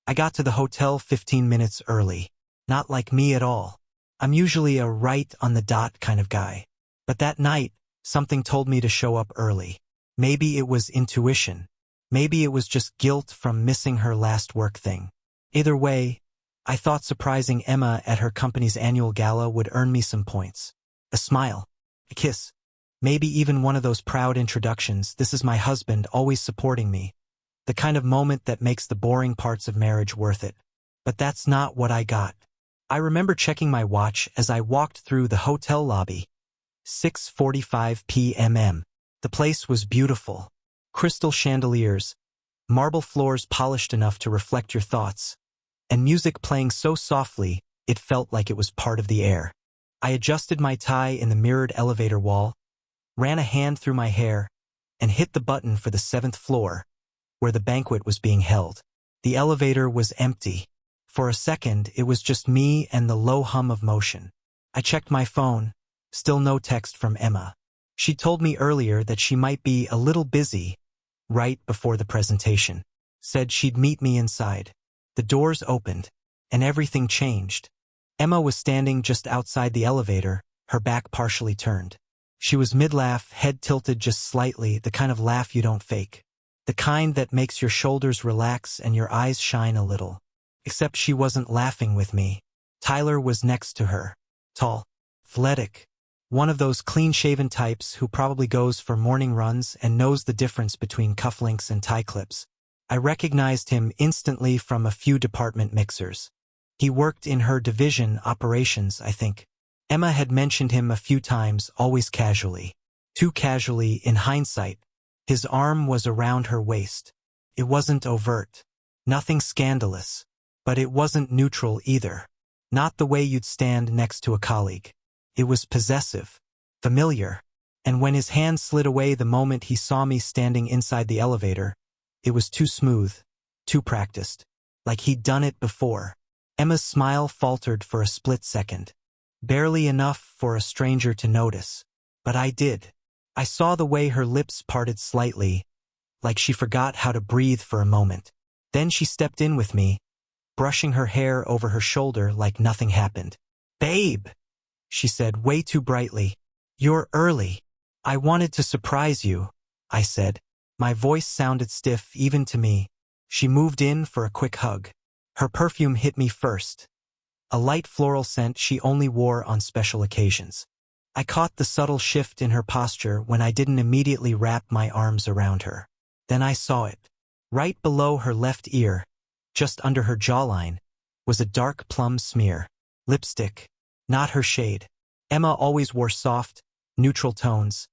I got to the hotel 15 minutes early. Not like me at all. I'm usually a right-on-the-dot kind of guy. But that night, something told me to show up early. Maybe it was intuition. Maybe it was just guilt from missing her last work thing. Either way, I thought surprising Emma at her company's annual gala would earn me some points. A smile. A kiss. Maybe even one of those proud introductions, "This is my husband, always supporting me." The kind of moment that makes the boring parts of marriage worth it. But that's not what I got. I remember checking my watch as I walked through the hotel lobby. 6:45 p.m. The place was beautiful. Crystal chandeliers, marble floors polished enough to reflect your thoughts, and music playing so softly it felt like it was part of the air. I adjusted my tie in the mirrored elevator wall, ran a hand through my hair, and hit the button for the 7th floor, where the banquet was being held. The elevator was empty. For a second, it was just me and the low hum of motion. I checked my phone. Still no text from Emma. She told me earlier that she might be a little busy right before the presentation. Said she'd meet me inside. The doors opened, and everything changed. Emma was standing just outside the elevator, her back partially turned. She was mid-laugh, head tilted just slightly, the kind of laugh you don't fake. The kind that makes your shoulders relax and your eyes shine a little. Except she wasn't laughing with me. Tyler was next to her. Tall, athletic. One of those clean-shaven types who probably goes for morning runs and knows the difference between cufflinks and tie clips. I recognized him instantly from a few department mixers. He worked in her division operations, I think. Emma had mentioned him a few times, always casually. Too casually in hindsight. His arm was around her waist. It wasn't overt. Nothing scandalous. But it wasn't neutral either. Not the way you'd stand next to a colleague. It was possessive, familiar. And when his hand slid away the moment he saw me standing inside the elevator, it was too smooth, too practiced. Like he'd done it before. Emma's smile faltered for a split second. Barely enough for a stranger to notice. But I did. I saw the way her lips parted slightly, like she forgot how to breathe for a moment. Then she stepped in with me, brushing her hair over her shoulder like nothing happened. "Babe," she said way too brightly. "You're early." "I wanted to surprise you," I said. My voice sounded stiff even to me. She moved in for a quick hug. Her perfume hit me first. A light floral scent she only wore on special occasions. I caught the subtle shift in her posture when I didn't immediately wrap my arms around her. Then I saw it. Right below her left ear, just under her jawline, was a dark plum smear. Lipstick. Not her shade. Emma always wore soft, neutral tones.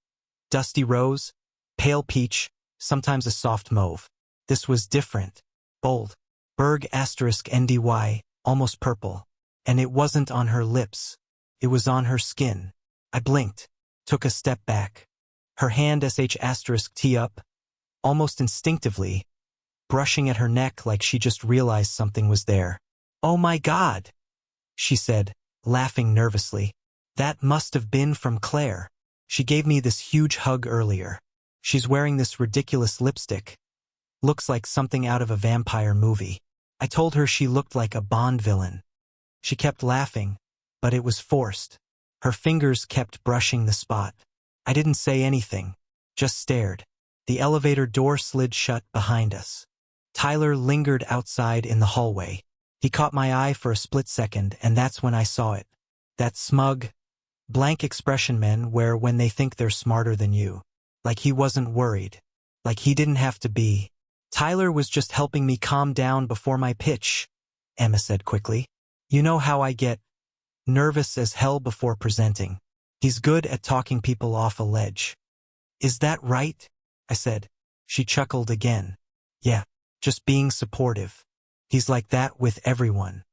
Dusty rose, pale peach, sometimes a soft mauve. This was different. Bold. Berg *NDY, almost purple. And it wasn't on her lips. It was on her skin. I blinked, took a step back. Her hand *T up, almost instinctively, brushing at her neck like she just realized something was there. "Oh my God," she said, laughing nervously. "That must have been from Claire. She gave me this huge hug earlier. She's wearing this ridiculous lipstick. Looks like something out of a vampire movie." I told her she looked like a Bond villain. She kept laughing, but it was forced. Her fingers kept brushing the spot. I didn't say anything, just stared. The elevator door slid shut behind us. Tyler lingered outside in the hallway. He caught my eye for a split second, and that's when I saw it. That smug, blank expression men wear when they think they're smarter than you. Like he wasn't worried. Like he didn't have to be. "Tyler was just helping me calm down before my pitch," Emma said quickly. "You know how I get nervous as hell before presenting. He's good at talking people off a ledge." "Is that right?" I said. She chuckled again. "Yeah, just being supportive. He's like that with everyone."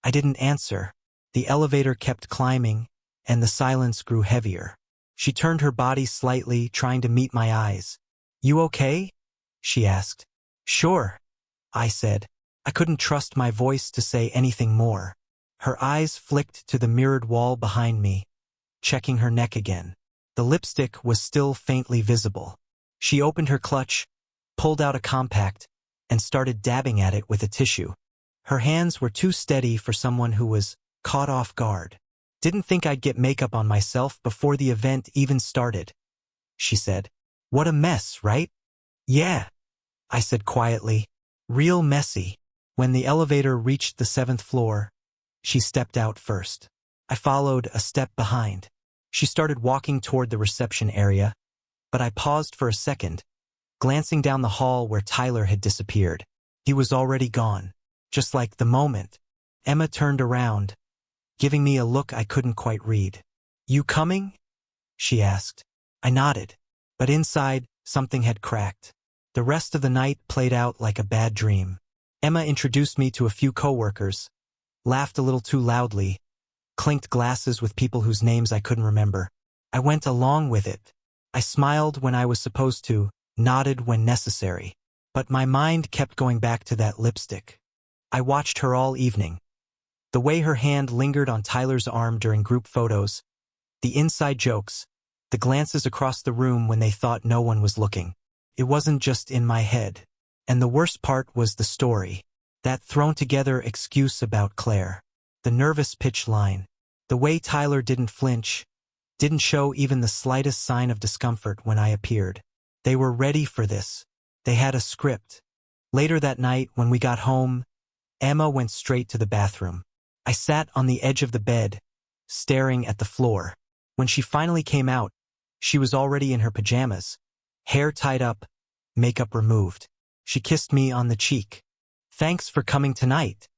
I didn't answer. The elevator kept climbing, and the silence grew heavier. She turned her body slightly, trying to meet my eyes. "You okay?" she asked. "Sure," I said. I couldn't trust my voice to say anything more. Her eyes flicked to the mirrored wall behind me, checking her neck again. The lipstick was still faintly visible. She opened her clutch, pulled out a compact, and started dabbing at it with a tissue. Her hands were too steady for someone who was caught off guard. Didn't think I'd get makeup on myself before the event even started, she said. What a mess, right? Yeah, I said quietly. Real messy. When the elevator reached the 7th floor, she stepped out first. I followed a step behind. She started walking toward the reception area, but I paused for a second, glancing down the hall where Tyler had disappeared. He was already gone. Just like the moment Emma turned around, giving me a look I couldn't quite read. You coming? She asked. I nodded, but inside, something had cracked. The rest of the night played out like a bad dream. Emma introduced me to a few coworkers, laughed a little too loudly, clinked glasses with people whose names I couldn't remember. I went along with it. I smiled when I was supposed to, nodded when necessary. But my mind kept going back to that lipstick. I watched her all evening. The way her hand lingered on Tyler's arm during group photos, the inside jokes, the glances across the room when they thought no one was looking. It wasn't just in my head. And the worst part was the story. That thrown-together excuse about Claire. The nervous pitch line. The way Tyler didn't flinch, didn't show even the slightest sign of discomfort when I appeared. They were ready for this. They had a script. Later that night, when we got home, Emma went straight to the bathroom. I sat on the edge of the bed, staring at the floor. When she finally came out, she was already in her pajamas, hair tied up, makeup removed. She kissed me on the cheek. Thanks for coming tonight,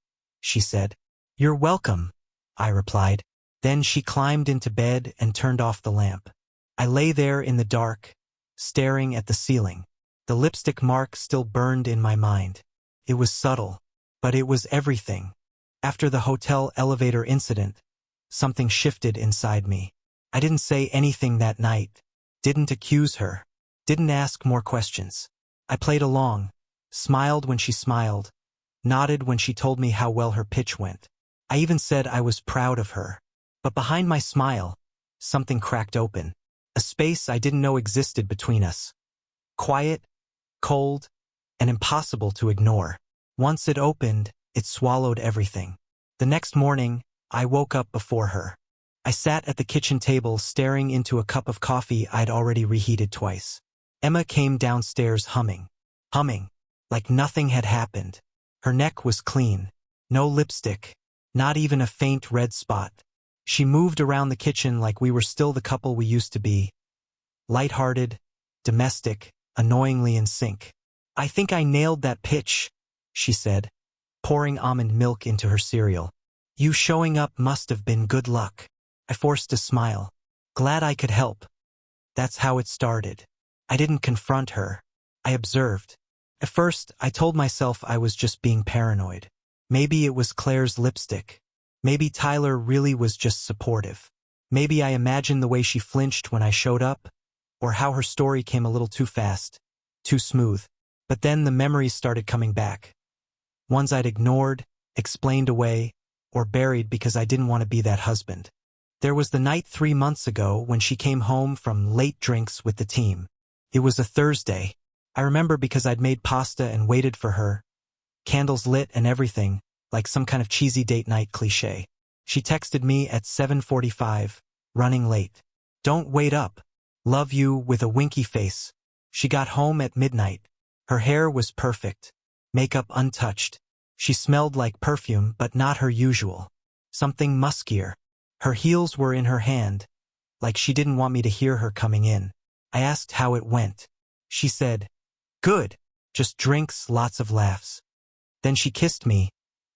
she said. You're welcome, I replied. Then she climbed into bed and turned off the lamp. I lay there in the dark, staring at the ceiling. The lipstick mark still burned in my mind. It was subtle, but it was everything. After the hotel elevator incident, something shifted inside me. I didn't say anything that night, didn't accuse her, didn't ask more questions. I played along, smiled when she smiled, nodded when she told me how well her pitch went. I even said I was proud of her. But behind my smile, something cracked open. A space I didn't know existed between us. Quiet, cold, and impossible to ignore. Once it opened, it swallowed everything. The next morning, I woke up before her. I sat at the kitchen table staring into a cup of coffee I'd already reheated twice. Emma came downstairs humming, like nothing had happened. Her neck was clean, no lipstick, not even a faint red spot. She moved around the kitchen like we were still the couple we used to be. Lighthearted, domestic, annoyingly in sync. I think I nailed that pitch, she said, pouring almond milk into her cereal. You showing up must have been good luck. I forced a smile. Glad I could help. That's how it started. I didn't confront her. I observed. At first, I told myself I was just being paranoid. Maybe it was Claire's lipstick. Maybe Tyler really was just supportive. Maybe I imagined the way she flinched when I showed up, or how her story came a little too fast, too smooth. But then the memories started coming back. Ones I'd ignored, explained away, or buried because I didn't want to be that husband. There was the night 3 months ago when she came home from late drinks with the team. It was a Thursday. I remember because I'd made pasta and waited for her, candles lit and everything, like some kind of cheesy date night cliché. She texted me at 7:45, running late. Don't wait up. Love you, with a winky face. She got home at midnight. Her hair was perfect, makeup untouched. She smelled like perfume, but not her usual. Something muskier. Her heels were in her hand, like she didn't want me to hear her coming in. I asked how it went. She said, good, just drinks, lots of laughs. Then she kissed me,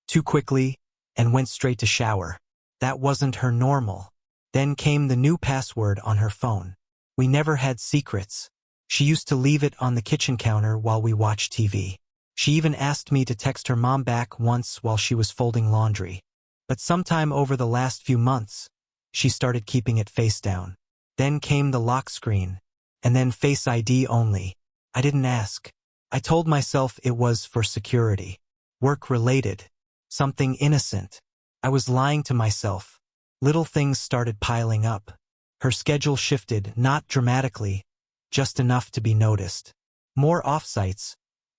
too quickly, and went straight to shower. That wasn't her normal. Then came the new password on her phone. We never had secrets. She used to leave it on the kitchen counter while we watched TV. She even asked me to text her mom back once while she was folding laundry. But sometime over the last few months, she started keeping it face down. Then came the lock screen, and then Face ID only. I didn't ask. I told myself it was for security. Work-related. Something innocent. I was lying to myself. Little things started piling up. Her schedule shifted, not dramatically, just enough to be noticed. More offsites,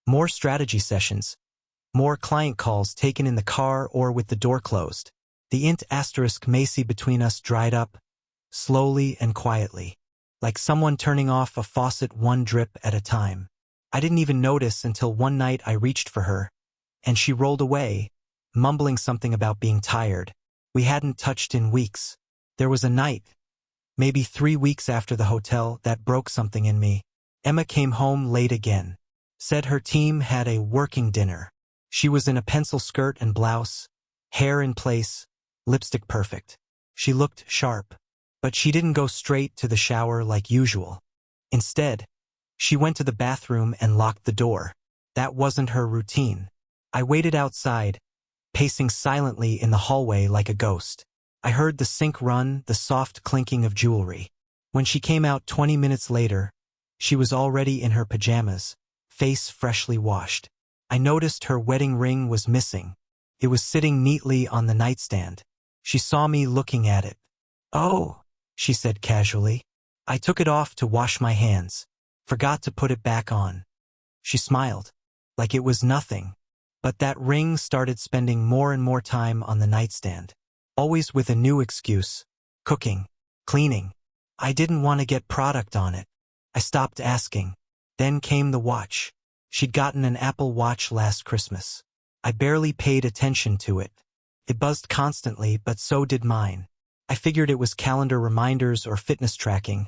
more strategy sessions, More client calls taken in the car or with the door closed. The int asterisk Macy between us dried up, slowly and quietly, like someone turning off a faucet one drip at a time. I didn't even notice until one night I reached for her, and she rolled away, mumbling something about being tired. We hadn't touched in weeks. There was a night, maybe 3 weeks after the hotel, that broke something in me. Emma came home late again. Said her team had a working dinner. She was in a pencil skirt and blouse, hair in place, lipstick perfect. She looked sharp, but she didn't go straight to the shower like usual. Instead, she went to the bathroom and locked the door. That wasn't her routine. I waited outside, pacing silently in the hallway like a ghost. I heard the sink run, the soft clinking of jewelry. When she came out 20 minutes later, she was already in her pajamas, face freshly washed. I noticed her wedding ring was missing. It was sitting neatly on the nightstand. She saw me looking at it. "Oh," she said casually. I took it off to wash my hands. Forgot to put it back on. She smiled, like it was nothing. But that ring started spending more and more time on the nightstand. Always with a new excuse. Cooking. Cleaning. I didn't want to get product on it. I stopped asking. Then came the watch. She'd gotten an Apple Watch last Christmas. I barely paid attention to it. It buzzed constantly, but so did mine. I figured it was calendar reminders or fitness tracking.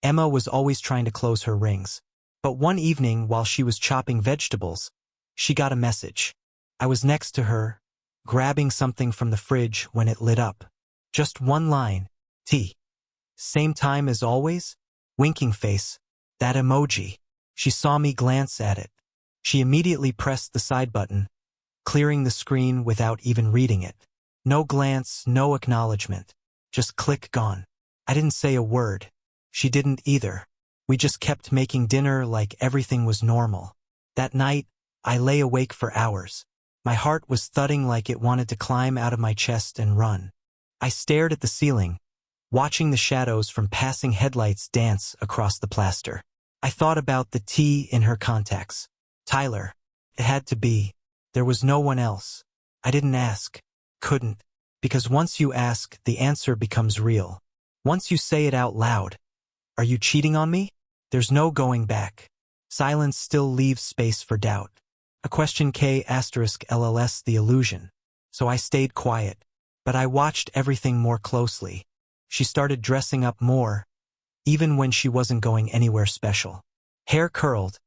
Emma was always trying to close her rings. But one evening, while she was chopping vegetables, she got a message. I was next to her, grabbing something from the fridge when it lit up. Just one line. T. Same time as always? Winking face. That emoji. She saw me glance at it. She immediately pressed the side button, clearing the screen without even reading it. No glance, no acknowledgement. Just click gone. I didn't say a word. She didn't either. We just kept making dinner like everything was normal. That night, I lay awake for hours. My heart was thudding like it wanted to climb out of my chest and run. I stared at the ceiling, watching the shadows from passing headlights dance across the plaster. I thought about the T in her contacts. Tyler. It had to be. There was no one else. I didn't ask. Couldn't. Because once you ask, the answer becomes real. Once you say it out loud. Are you cheating on me? There's no going back. Silence still leaves space for doubt. A question K** LLS the illusion. So I stayed quiet. But I watched everything more closely. She started dressing up more, even when she wasn't going anywhere special. Hair curled,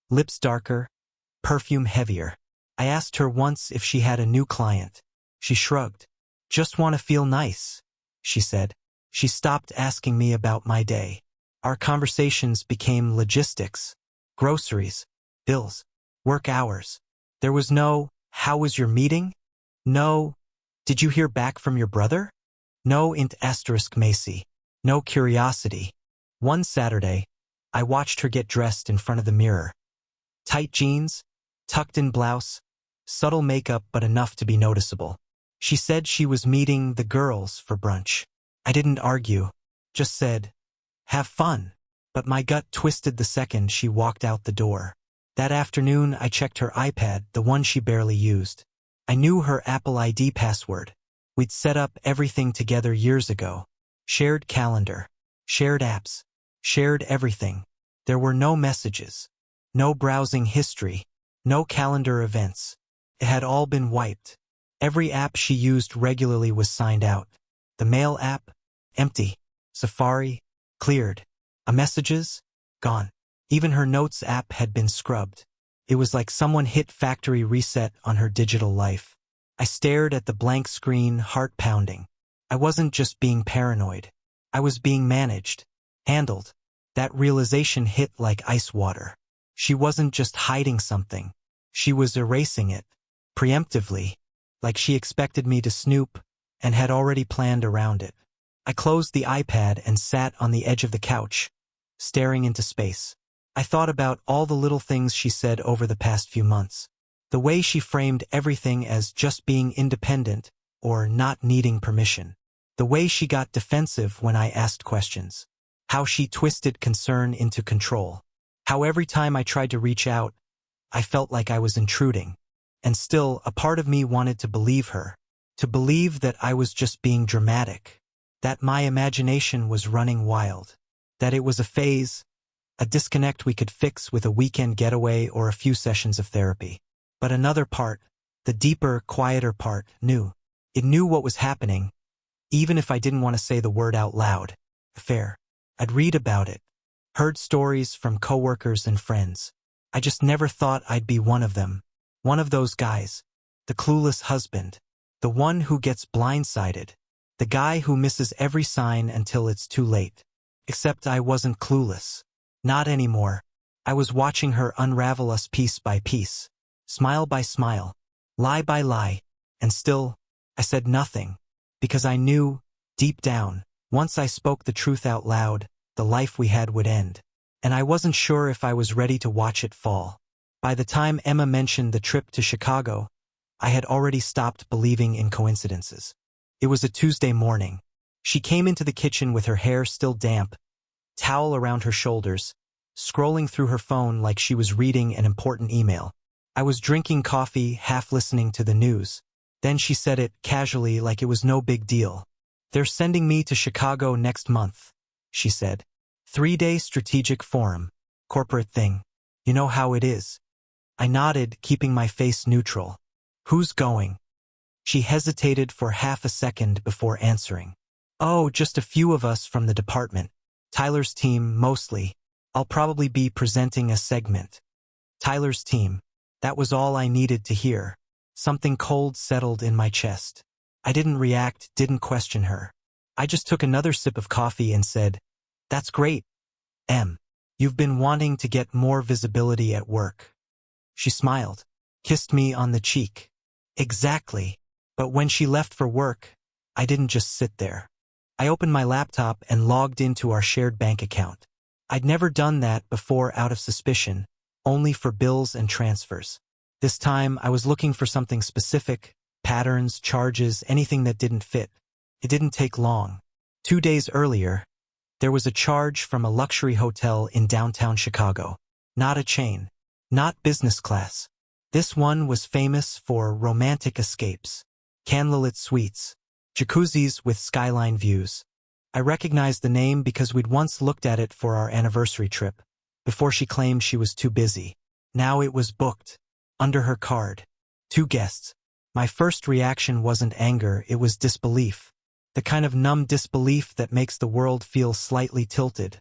lips darker, perfume heavier. I asked her once if she had a new client. She shrugged. Just want to feel nice, she said. She stopped asking me about my day. Our conversations became logistics, groceries, bills, work hours. There was no, how was your meeting? No, did you hear back from your brother? No int asterisk Macy. No curiosity. One Saturday, I watched her get dressed in front of the mirror. Tight jeans, tucked-in blouse, subtle makeup but enough to be noticeable. She said she was meeting the girls for brunch. I didn't argue, just said, have fun. But my gut twisted the second she walked out the door. That afternoon, I checked her iPad, the one she barely used. I knew her Apple ID password. We'd set up everything together years ago. Shared calendar, shared apps, shared everything. There were no messages, no browsing history, no calendar events. It had all been wiped. Every app she used regularly was signed out. The Mail app, empty. Safari, cleared. Messages, gone. Even her Notes app had been scrubbed. It was like someone hit factory reset on her digital life. I stared at the blank screen, heart pounding. I wasn't just being paranoid. I was being managed, handled. That realization hit like ice water. She wasn't just hiding something. She was erasing it, preemptively, like she expected me to snoop and had already planned around it. I closed the iPad and sat on the edge of the couch, staring into space. I thought about all the little things she said over the past few months. The way she framed everything as just being independent or not needing permission. The way she got defensive when I asked questions. How she twisted concern into control. How every time I tried to reach out, I felt like I was intruding. And still, a part of me wanted to believe her. To believe that I was just being dramatic. That my imagination was running wild. That it was a phase, a disconnect we could fix with a weekend getaway or a few sessions of therapy. But another part, the deeper, quieter part, knew. It knew what was happening, even if I didn't want to say the word out loud. Fair. I'd read about it. Heard stories from coworkers and friends. I just never thought I'd be one of them. One of those guys. The clueless husband. The one who gets blindsided. The guy who misses every sign until it's too late. Except I wasn't clueless. Not anymore. I was watching her unravel us piece by piece. Smile by smile. Lie by lie. And still, I said nothing. Because I knew, deep down, once I spoke the truth out loud, the life we had would end. And I wasn't sure if I was ready to watch it fall. By the time Emma mentioned the trip to Chicago, I had already stopped believing in coincidences. It was a Tuesday morning. She came into the kitchen with her hair still damp, towel around her shoulders, scrolling through her phone like she was reading an important email. I was drinking coffee, half listening to the news. Then she said it casually like it was no big deal. "They're sending me to Chicago next month," she said. 3-day strategic forum. Corporate thing. You know how it is. I nodded, keeping my face neutral. "Who's going?" She hesitated for half a second before answering. "Oh, just a few of us from the department. Tyler's team, mostly. I'll probably be presenting a segment." Tyler's team. That was all I needed to hear. Something cold settled in my chest. I didn't react, didn't question her. I just took another sip of coffee and said, "That's great, Em. You've been wanting to get more visibility at work." She smiled, kissed me on the cheek. Exactly. But when she left for work, I didn't just sit there. I opened my laptop and logged into our shared bank account. I'd never done that before out of suspicion, only for bills and transfers. This time, I was looking for something specific, patterns, charges, anything that didn't fit. It didn't take long. 2 days earlier, there was a charge from a luxury hotel in downtown Chicago. Not a chain. Not business class. This one was famous for romantic escapes. Candlelit suites. Jacuzzis with skyline views. I recognized the name because we'd once looked at it for our anniversary trip, before she claimed she was too busy. Now it was booked. Under her card. 2 guests. My first reaction wasn't anger, it was disbelief. The kind of numb disbelief that makes the world feel slightly tilted,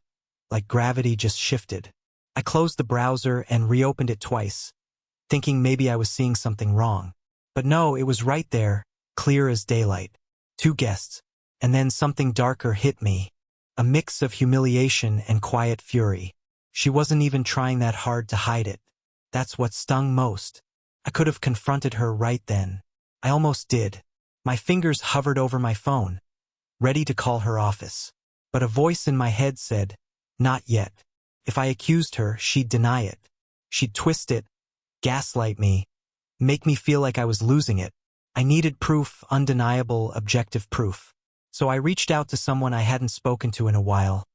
like gravity just shifted. I closed the browser and reopened it twice, thinking maybe I was seeing something wrong. But no, it was right there, clear as daylight. 2 guests. And then something darker hit me. A mix of humiliation and quiet fury. She wasn't even trying that hard to hide it. That's what stung most. I could have confronted her right then. I almost did. My fingers hovered over my phone, ready to call her office. But a voice in my head said, "Not yet." If I accused her, she'd deny it. She'd twist it, gaslight me, make me feel like I was losing it. I needed proof, undeniable, objective proof. So I reached out to someone I hadn't spoken to in a while.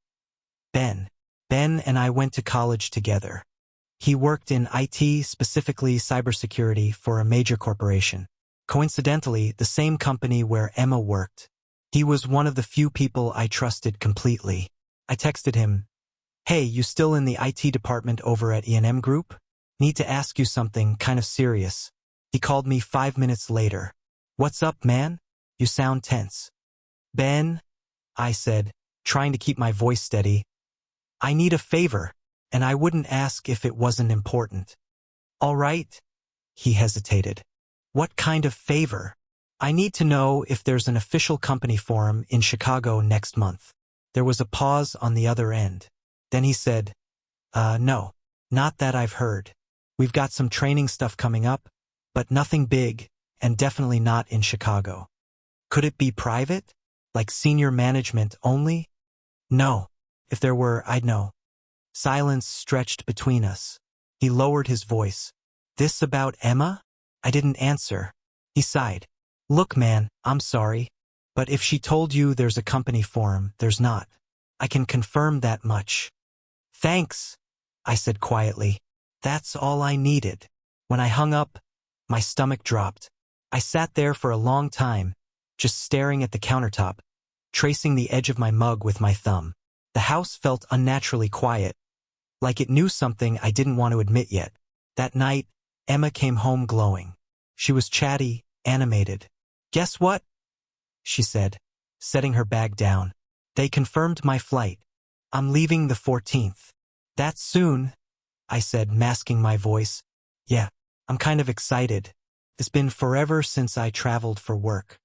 Ben. Ben and I went to college together. He worked in IT, specifically cybersecurity, for a major corporation. Coincidentally, the same company where Emma worked. He was one of the few people I trusted completely. I texted him, "Hey, you still in the IT department over at E&M Group? Need to ask you something kind of serious." He called me 5 minutes later. "What's up, man? You sound tense." "Ben," I said, trying to keep my voice steady, "I need a favor, and I wouldn't ask if it wasn't important." "All right." He hesitated. "What kind of favor?" "I need to know if there's an official company forum in Chicago next month." There was a pause on the other end. Then he said, No, not that I've heard. We've got some training stuff coming up, but nothing big, and definitely not in Chicago." "Could it be private? Like senior management only?" "No. If there were, I'd know." Silence stretched between us. He lowered his voice. "This about Emma?" I didn't answer. He sighed. "Look, man, I'm sorry. But if she told you there's a company forum, there's not. I can confirm that much." "Thanks," I said quietly. That's all I needed. When I hung up, My stomach dropped. I sat there for a long time, just staring at the countertop, tracing the edge of my mug with my thumb. The house felt unnaturally quiet, like it knew something I didn't want to admit yet. That night, Emma came home glowing. She was chatty, animated. "Guess what?" she said, setting her bag down. "They confirmed my flight. I'm leaving the 14th. "That's soon," I said, masking my voice. "Yeah, I'm kind of excited. It's been forever since I traveled for work."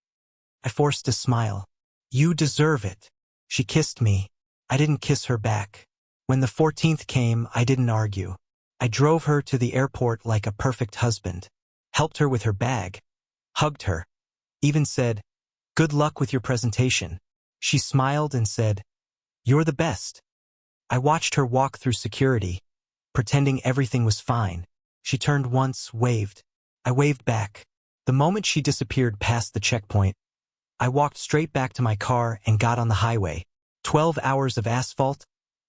I forced a smile. "You deserve it." She kissed me. I didn't kiss her back. When the 14th came, I didn't argue. I drove her to the airport like a perfect husband, helped her with her bag, hugged her, even said, "Good luck with your presentation." She smiled and said, "You're the best." I watched her walk through security, pretending everything was fine. She turned once, waved. I waved back. The moment she disappeared past the checkpoint, I walked straight back to my car and got on the highway. 12 hours of asphalt,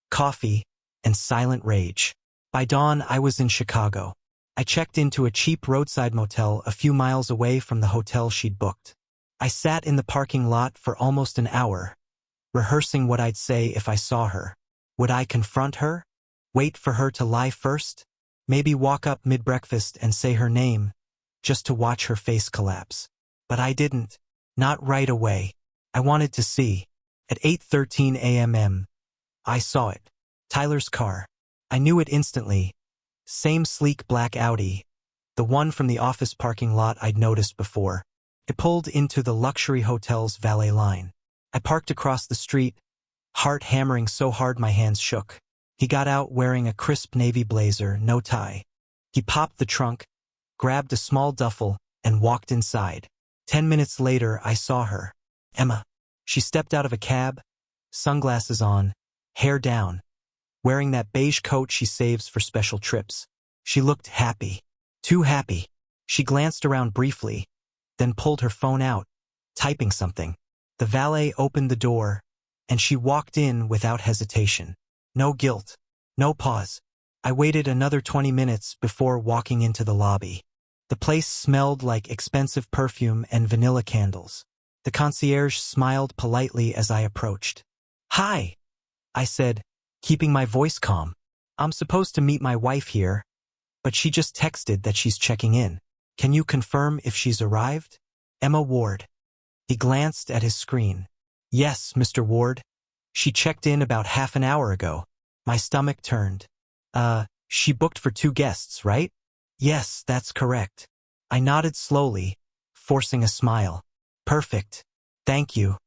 coffee, and silent rage. By dawn, I was in Chicago. I checked into a cheap roadside motel a few miles away from the hotel she'd booked. I sat in the parking lot for almost an hour, rehearsing what I'd say if I saw her. Would I confront her? Wait for her to lie first? Maybe walk up mid-breakfast and say her name, just to watch her face collapse. But I didn't. Not right away. I wanted to see. At 8:13 a.m., I saw it. Tyler's car. I knew it instantly. Same sleek black Audi, the one from the office parking lot I'd noticed before. It pulled into the luxury hotel's valet line. I parked across the street, heart hammering so hard my hands shook. He got out wearing a crisp navy blazer, no tie. He popped the trunk, grabbed a small duffel, and walked inside. 10 minutes later, I saw her. Emma. She stepped out of a cab, sunglasses on, hair down, wearing that beige coat she saves for special trips. She looked happy. Too happy. She glanced around briefly, then pulled her phone out, typing something. The valet opened the door, and she walked in without hesitation. No guilt. No pause. I waited another 20 minutes before walking into the lobby. The place smelled like expensive perfume and vanilla candles. The concierge smiled politely as I approached. "Hi," I said, keeping my voice calm. "I'm supposed to meet my wife here, but she just texted that she's checking in. Can you confirm if she's arrived?" "Emma Ward." He glanced at his screen. "Yes, Mr. Ward. She checked in about half an hour ago." My stomach turned. She booked for 2 guests, right?" "Yes, that's correct." I nodded slowly, forcing a smile. "Perfect. Thank you."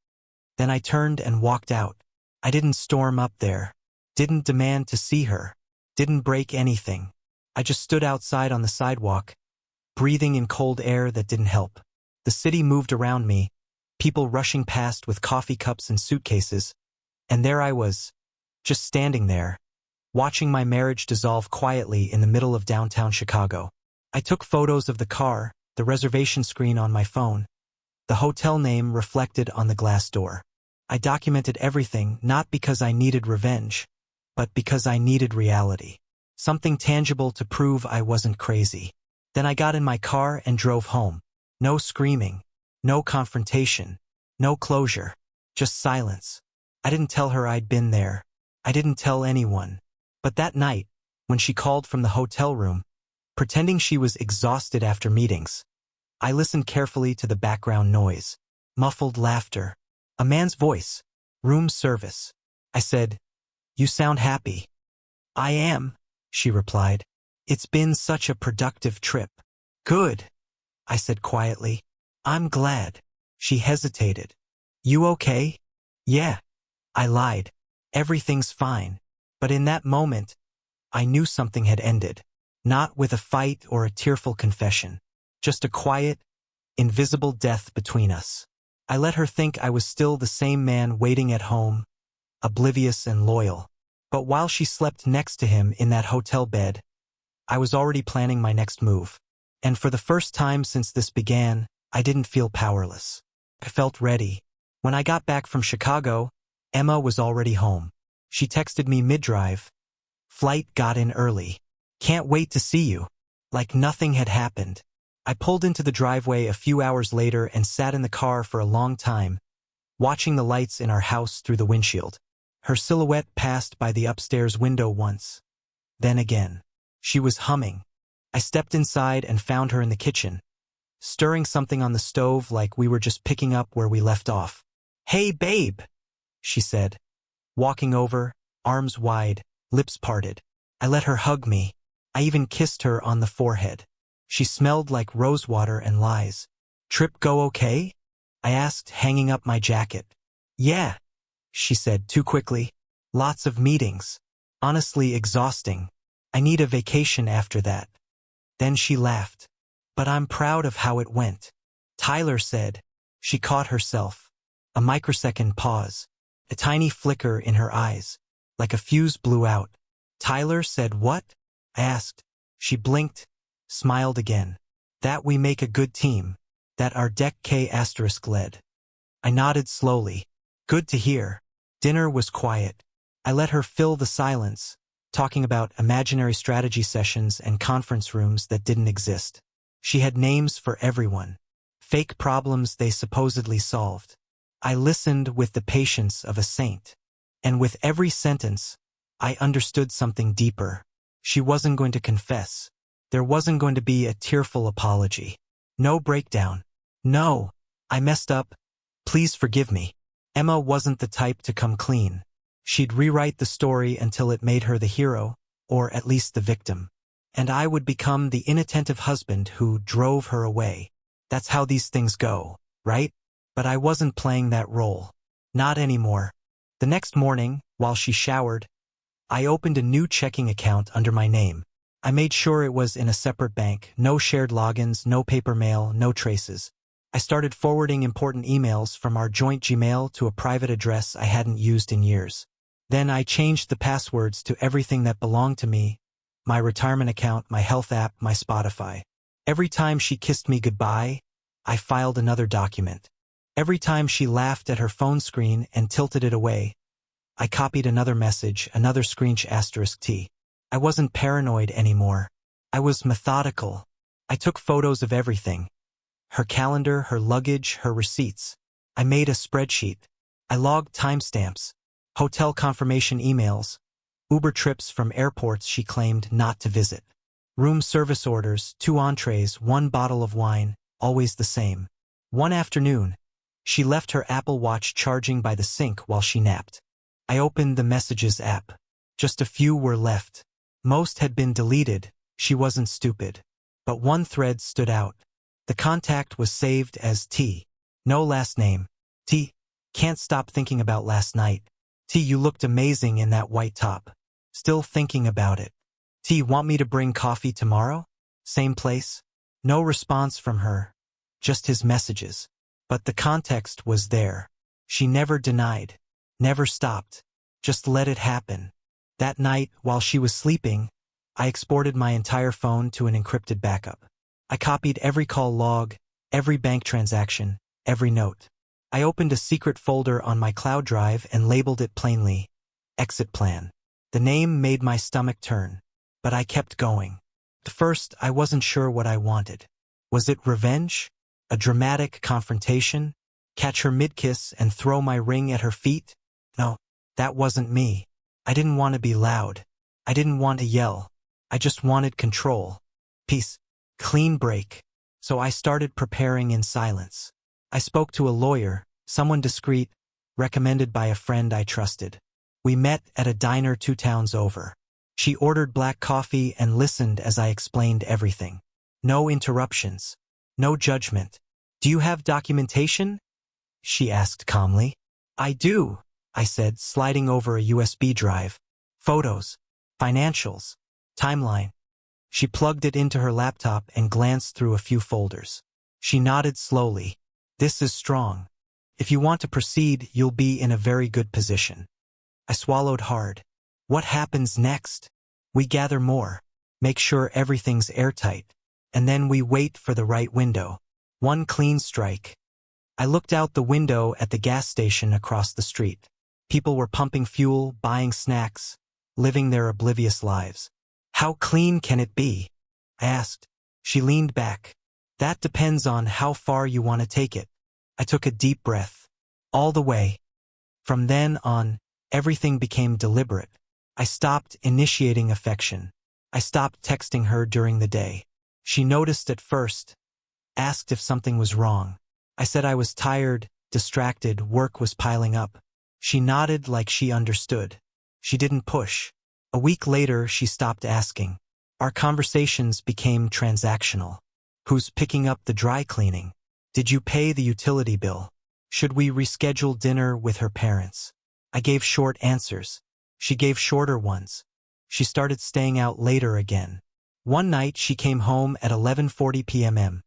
Then I turned and walked out. I didn't storm up there. Didn't demand to see her. Didn't break anything. I just stood outside on the sidewalk, breathing in cold air that didn't help. The city moved around me, people rushing past with coffee cups and suitcases, and there I was, just standing there, watching my marriage dissolve quietly in the middle of downtown Chicago. I took photos of the car, the reservation screen on my phone, the hotel name reflected on the glass door. I documented everything not because I needed revenge, but because I needed reality. Something tangible to prove I wasn't crazy. Then I got in my car and drove home. No screaming, no confrontation, no closure, just silence. I didn't tell her I'd been there. I didn't tell anyone. But that night, when she called from the hotel room, pretending she was exhausted after meetings, I listened carefully to the background noise. Muffled laughter. A man's voice. "Room service." I said, "You sound happy." "I am," she replied. "It's been such a productive trip." "Good," I said quietly. "I'm glad." She hesitated. "You okay?" "Yeah." I lied. "Everything's fine." But in that moment, I knew something had ended. Not with a fight or a tearful confession. Just a quiet, invisible death between us. I let her think I was still the same man waiting at home, oblivious and loyal. But while she slept next to him in that hotel bed, I was already planning my next move. And for the first time since this began, I didn't feel powerless. I felt ready. When I got back from Chicago, Emma was already home. She texted me mid-drive. "Flight got in early. Can't wait to see you." Like nothing had happened. I pulled into the driveway a few hours later and sat in the car for a long time, watching the lights in our house through the windshield. Her silhouette passed by the upstairs window once. Then again. She was humming. I stepped inside and found her in the kitchen, stirring something on the stove like we were just picking up where we left off. "Hey, babe," she said, walking over, arms wide, lips parted. I let her hug me. I even kissed her on the forehead. She smelled like rosewater and lies. "Trip go okay?" I asked, hanging up my jacket. "Yeah," she said too quickly. "Lots of meetings. Honestly exhausting. I need a vacation after that." Then she laughed. "But I'm proud of how it went," Tyler said. She caught herself. A microsecond pause. A tiny flicker in her eyes. Like a fuse blew out. "Tyler said what?" I asked. She blinked, smiled again. "That we make a good team. That our deck K** led." I nodded slowly. "Good to hear." Dinner was quiet. I let her fill the silence, talking about imaginary strategy sessions and conference rooms that didn't exist. She had names for everyone. Fake problems they supposedly solved. I listened with the patience of a saint. And with every sentence, I understood something deeper. She wasn't going to confess. There wasn't going to be a tearful apology. No breakdown. "No, I messed up. Please forgive me." Emma wasn't the type to come clean. She'd rewrite the story until it made her the hero, or at least the victim. And I would become the inattentive husband who drove her away. That's how these things go, right? But I wasn't playing that role. Not anymore. The next morning, while she showered, I opened a new checking account under my name. I made sure it was in a separate bank, no shared logins, no paper mail, no traces. I started forwarding important emails from our joint Gmail to a private address I hadn't used in years. Then I changed the passwords to everything that belonged to me, my retirement account, my health app, my Spotify. Every time she kissed me goodbye, I filed another document. Every time she laughed at her phone screen and tilted it away, I copied another message, another screenshot *T. I wasn't paranoid anymore. I was methodical. I took photos of everything. Her calendar, her luggage, her receipts. I made a spreadsheet. I logged timestamps, hotel confirmation emails, Uber trips from airports she claimed not to visit. Room service orders, 2 entrees, 1 bottle of wine, always the same. One afternoon, she left her Apple Watch charging by the sink while she napped. I opened the Messages app. Just a few were left. Most had been deleted. She wasn't stupid. But one thread stood out. The contact was saved as T. No last name. T. Can't stop thinking about last night. T. You looked amazing in that white top. Still thinking about it. T. Want me to bring coffee tomorrow? Same place? No response from her. Just his messages. But the context was there. She never denied. Never stopped. Just let it happen. That night, while she was sleeping, I exported my entire phone to an encrypted backup. I copied every call log, every bank transaction, every note. I opened a secret folder on my cloud drive and labeled it plainly, Exit Plan. The name made my stomach turn, but I kept going. At first, I wasn't sure what I wanted. Was it revenge? A dramatic confrontation? Catch her mid-kiss and throw my ring at her feet? No, that wasn't me. I didn't want to be loud. I didn't want to yell. I just wanted control. Peace. Clean break. So I started preparing in silence. I spoke to a lawyer, someone discreet, recommended by a friend I trusted. We met at a diner 2 towns over. She ordered black coffee and listened as I explained everything. No interruptions. No judgment. "Do you have documentation?" she asked calmly. "I do," I said, sliding over a USB drive. "Photos. Financials. Timeline." She plugged it into her laptop and glanced through a few folders. She nodded slowly. "This is strong. If you want to proceed, you'll be in a very good position." I swallowed hard. What happens next? We gather more, make sure everything's airtight, and then we wait for the right window. One clean strike. I looked out the window at the gas station across the street. People were pumping fuel, buying snacks, living their oblivious lives. "How clean can it be?" I asked. She leaned back. That depends on how far you want to take it. I took a deep breath. All the way. From then on, everything became deliberate. I stopped initiating affection. I stopped texting her during the day. She noticed at first, asked if something was wrong. I said I was tired, distracted, work was piling up. She nodded like she understood. She didn't push. A week later, she stopped asking. Our conversations became transactional. Who's picking up the dry cleaning? Did you pay the utility bill? Should we reschedule dinner with her parents? I gave short answers. She gave shorter ones. She started staying out later again. One night she came home at 11:40 p.m.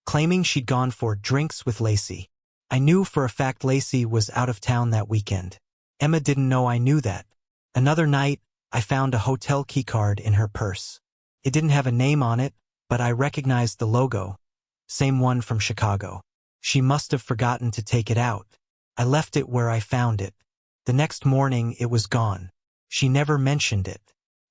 claiming she'd gone for drinks with Lacey. I knew for a fact Lacey was out of town that weekend. Emma didn't know I knew that. Another night, I found a hotel keycard in her purse. It didn't have a name on it, but I recognized the logo. Same one from Chicago. She must have forgotten to take it out. I left it where I found it. The next morning it was gone. She never mentioned it.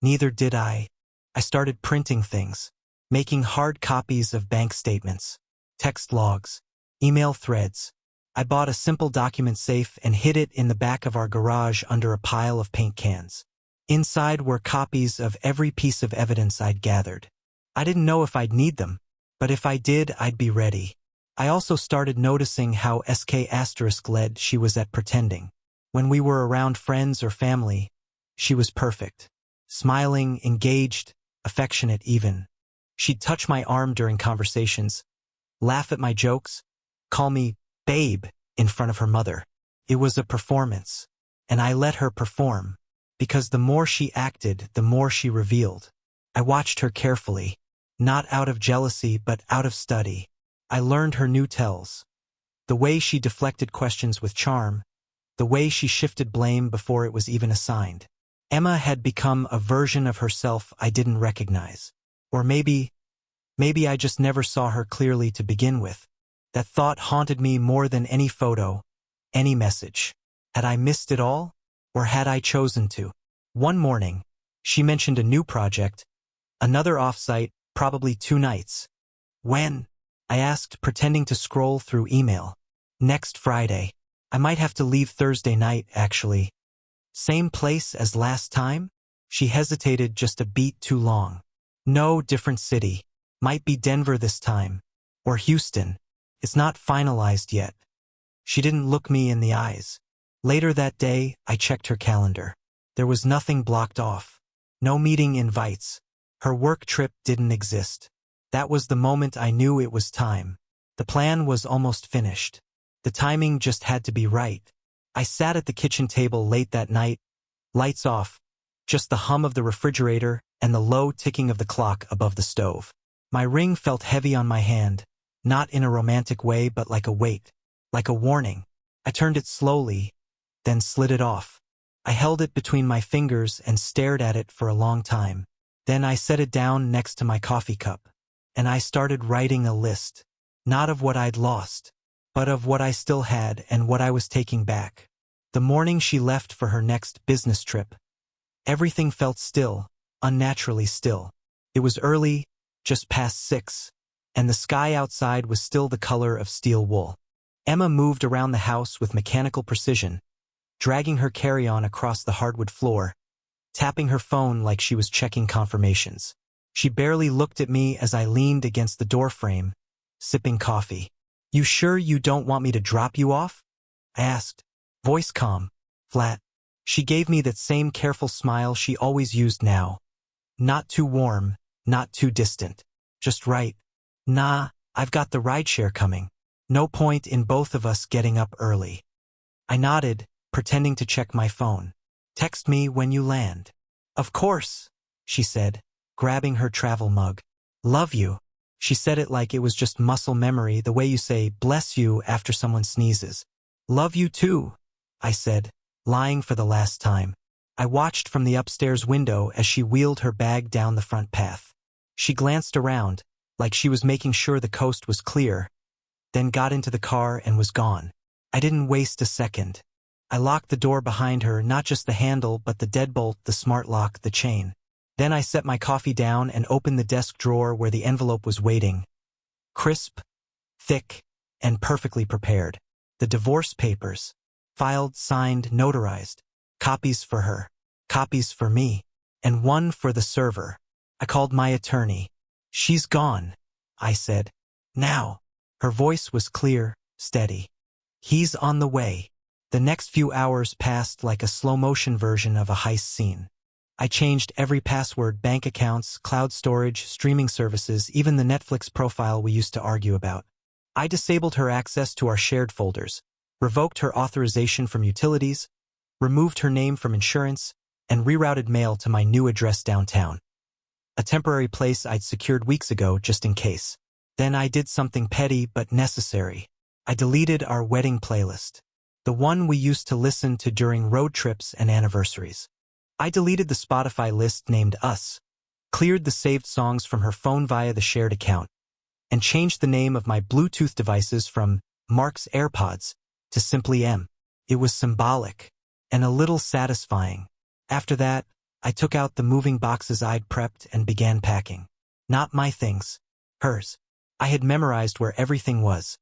Neither did I. I started printing things, making hard copies of bank statements, text logs, email threads. I bought a simple document safe and hid it in the back of our garage under a pile of paint cans. Inside were copies of every piece of evidence I'd gathered. I didn't know if I'd need them, but if I did, I'd be ready. I also started noticing how **led she was at pretending. When we were around friends or family, she was perfect. Smiling, engaged, affectionate even. She'd touch my arm during conversations, laugh at my jokes, call me babe in front of her mother. It was a performance, and I let her perform, because the more she acted, the more she revealed. I watched her carefully, not out of jealousy but out of study. I learned her new tells. The way she deflected questions with charm, the way she shifted blame before it was even assigned. Emma had become a version of herself I didn't recognize. Or maybe I just never saw her clearly to begin with. That thought haunted me more than any photo, any message. Had I missed it all? Or had I chosen to? One morning, she mentioned a new project, another offsite, probably 2 nights. When? I asked, pretending to scroll through email. Next Friday. I might have to leave Thursday night, actually. Same place as last time? She hesitated just a beat too long. No, different city. Might be Denver this time. Or Houston. It's not finalized yet. She didn't look me in the eyes. Later that day, I checked her calendar. There was nothing blocked off. No meeting invites. Her work trip didn't exist. That was the moment I knew it was time. The plan was almost finished. The timing just had to be right. I sat at the kitchen table late that night, lights off, just the hum of the refrigerator and the low ticking of the clock above the stove. My ring felt heavy on my hand, not in a romantic way but like a weight, like a warning. I turned it slowly, then slid it off. I held it between my fingers and stared at it for a long time. Then I set it down next to my coffee cup, and I started writing a list, not of what I'd lost, but of what I still had and what I was taking back. The morning she left for her next business trip, everything felt still, unnaturally still. It was early, just past 6, and the sky outside was still the color of steel wool. Emma moved around the house with mechanical precision, dragging her carry-on across the hardwood floor, tapping her phone like she was checking confirmations. She barely looked at me as I leaned against the doorframe, sipping coffee. "You sure you don't want me to drop you off?" I asked, voice calm, flat. She gave me that same careful smile she always used now. Not too warm, not too distant. Just right. "Nah, I've got the rideshare coming. No point in both of us getting up early." I nodded, pretending to check my phone. "Text me when you land." "Of course," she said, grabbing her travel mug. "Love you." She said it like it was just muscle memory, the way you say bless you after someone sneezes. "Love you too," I said, lying for the last time. I watched from the upstairs window as she wheeled her bag down the front path. She glanced around, like she was making sure the coast was clear, then got into the car and was gone. I didn't waste a second. I locked the door behind her, not just the handle but the deadbolt, the smart lock, the chain. Then I set my coffee down and opened the desk drawer where the envelope was waiting. Crisp, thick, and perfectly prepared. The divorce papers. Filed, signed, notarized. Copies for her. Copies for me. And one for the server. I called my attorney. "She's gone," I said. "Now." Her voice was clear, steady. "He's on the way." The next few hours passed like a slow-motion version of a heist scene. I changed every password, bank accounts, cloud storage, streaming services, even the Netflix profile we used to argue about. I disabled her access to our shared folders, revoked her authorization from utilities, removed her name from insurance, and rerouted mail to my new address downtown. A temporary place I'd secured weeks ago just in case. Then I did something petty but necessary. I deleted our wedding playlist, the one we used to listen to during road trips and anniversaries. I deleted the Spotify list named Us, cleared the saved songs from her phone via the shared account, and changed the name of my Bluetooth devices from Mark's AirPods to simply M. It was symbolic and a little satisfying. After that, I took out the moving boxes I'd prepped and began packing. Not my things, hers. I had memorized where everything was.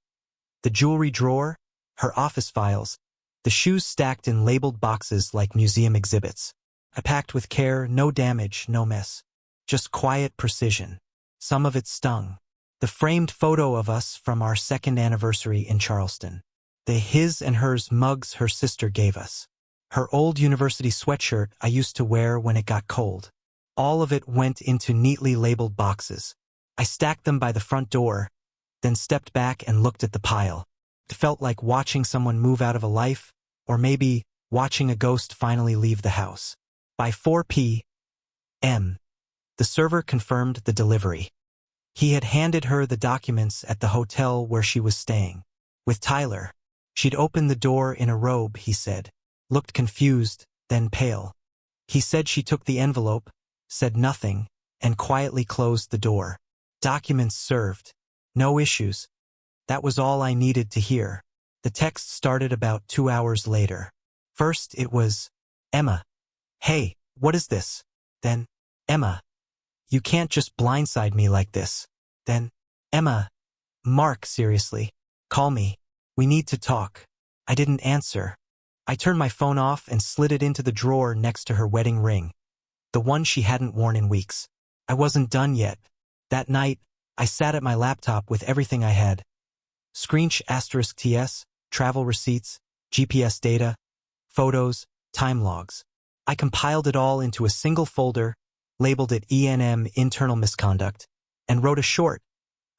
The jewelry drawer, her office files, the shoes stacked in labeled boxes like museum exhibits. I packed with care, no damage, no mess. Just quiet precision. Some of it stung. The framed photo of us from our second anniversary in Charleston. The his and hers mugs her sister gave us. Her old university sweatshirt I used to wear when it got cold. All of it went into neatly labeled boxes. I stacked them by the front door, then stepped back and looked at the pile. It felt like watching someone move out of a life, or maybe watching a ghost finally leave the house. By 4 p.m., the server confirmed the delivery. He had handed her the documents at the hotel where she was staying. With Tyler. She'd opened the door in a robe, he said. Looked confused, then pale. He said she took the envelope, said nothing, and quietly closed the door. Documents served. No issues. That was all I needed to hear. The text started about 2 hours later. First it was, "Emma. Hey, what is this?" Then, "Emma. You can't just blindside me like this." Then, "Emma. Mark, seriously. Call me. We need to talk." I didn't answer. I turned my phone off and slid it into the drawer next to her wedding ring. The one she hadn't worn in weeks. I wasn't done yet. That night, I sat at my laptop with everything I had. Screensh *TS, travel receipts, GPS data, photos, time logs. I compiled it all into a single folder, labeled it ENM Internal Misconduct, and wrote a short,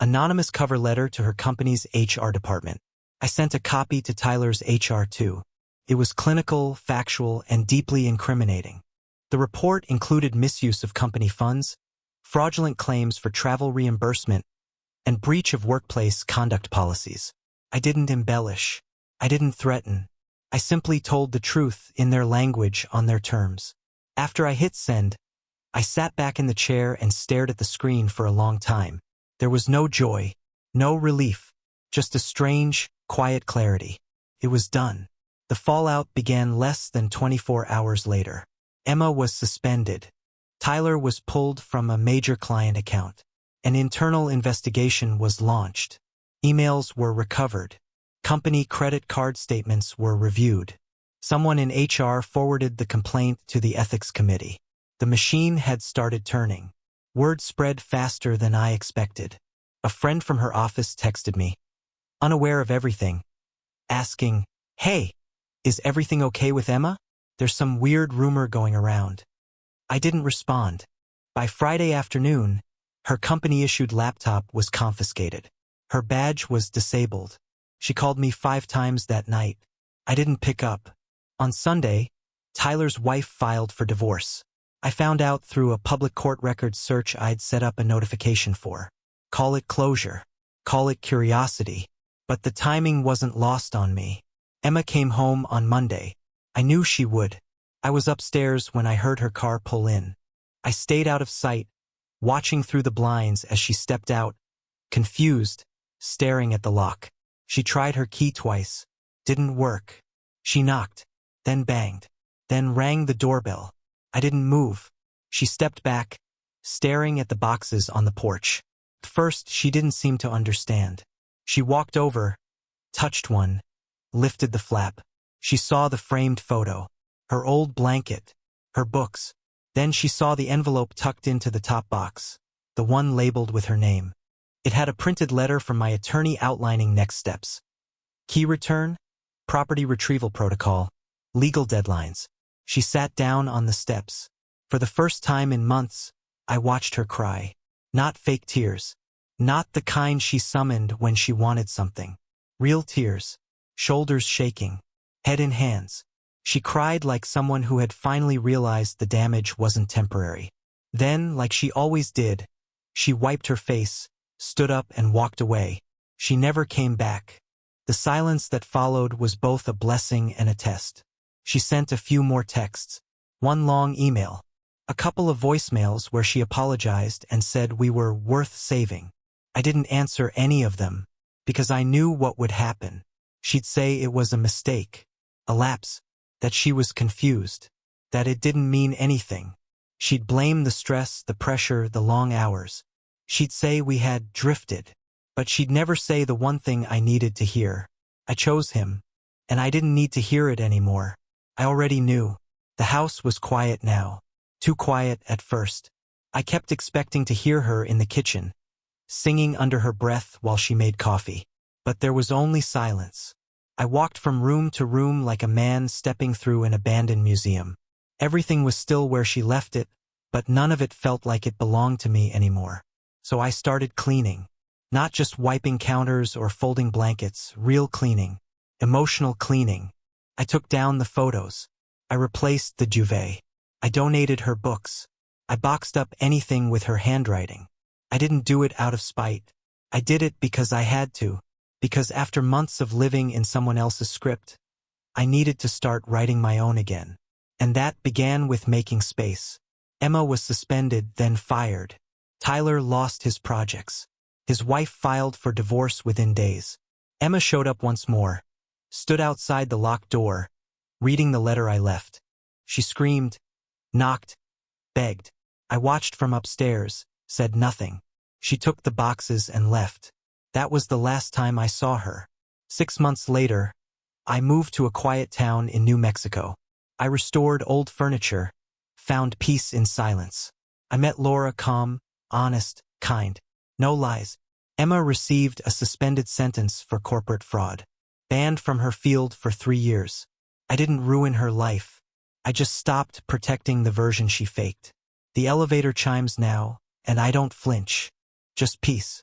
anonymous cover letter to her company's HR department. I sent a copy to Tyler's HR too. It was clinical, factual, and deeply incriminating. The report included misuse of company funds, fraudulent claims for travel reimbursement, and breach of workplace conduct policies. I didn't embellish. I didn't threaten. I simply told the truth in their language on their terms. After I hit send, I sat back in the chair and stared at the screen for a long time. There was no joy, no relief, just a strange, quiet clarity. It was done. The fallout began less than 24 hours later. Emma was suspended. Tyler was pulled from a major client account. An internal investigation was launched. Emails were recovered. Company credit card statements were reviewed. Someone in HR forwarded the complaint to the ethics committee. The machine had started turning. Word spread faster than I expected. A friend from her office texted me, unaware of everything, asking, "Hey, is everything okay with Emma? There's some weird rumor going around." I didn't respond. By Friday afternoon, her company-issued laptop was confiscated. Her badge was disabled. She called me 5 times that night. I didn't pick up. On Sunday, Tyler's wife filed for divorce. I found out through a public court records search I'd set up a notification for. Call it closure. Call it curiosity. But the timing wasn't lost on me. Emma came home on Monday. I knew she would. I was upstairs when I heard her car pull in. I stayed out of sight, watching through the blinds as she stepped out, confused, staring at the lock. She tried her key twice. Didn't work. She knocked, then banged, then rang the doorbell. I didn't move. She stepped back, staring at the boxes on the porch. At first, she didn't seem to understand. She walked over, touched one, lifted the flap. She saw the framed photo, her old blanket, her books. Then she saw the envelope tucked into the top box, the one labeled with her name. It had a printed letter from my attorney outlining next steps. Key return, property retrieval protocol, legal deadlines. She sat down on the steps. For the first time in months, I watched her cry. Not fake tears. Not the kind she summoned when she wanted something. Real tears. Shoulders shaking. Head in hands. She cried like someone who had finally realized the damage wasn't temporary. Then, like she always did, she wiped her face, stood up and walked away. She never came back. The silence that followed was both a blessing and a test. She sent a few more texts. One long email. A couple of voicemails where she apologized and said we were worth saving. I didn't answer any of them, because I knew what would happen. She'd say it was a mistake, a lapse, that she was confused, that it didn't mean anything. She'd blame the stress, the pressure, the long hours. She'd say we had drifted, but she'd never say the one thing I needed to hear. I chose him, and I didn't need to hear it anymore. I already knew. The house was quiet now. Too quiet at first. I kept expecting to hear her in the kitchen, singing under her breath while she made coffee. But there was only silence. I walked from room to room like a man stepping through an abandoned museum. Everything was still where she left it, but none of it felt like it belonged to me anymore. So I started cleaning. Not just wiping counters or folding blankets, real cleaning. Emotional cleaning. I took down the photos. I replaced the duvet. I donated her books. I boxed up anything with her handwriting. I didn't do it out of spite. I did it because I had to. Because after months of living in someone else's script, I needed to start writing my own again. And that began with making space. Emma was suspended, then fired. Tyler lost his projects. His wife filed for divorce within days. Emma showed up once more, stood outside the locked door, reading the letter I left. She screamed, knocked, begged. I watched from upstairs, said nothing. She took the boxes and left. That was the last time I saw her. 6 months later, I moved to a quiet town in New Mexico. I restored old furniture, found peace in silence. I met Laura, calm, honest, kind. No lies. Emma received a suspended sentence for corporate fraud. Banned from her field for 3 years. I didn't ruin her life. I just stopped protecting the version she faked. The elevator chimes now, and I don't flinch. Just peace.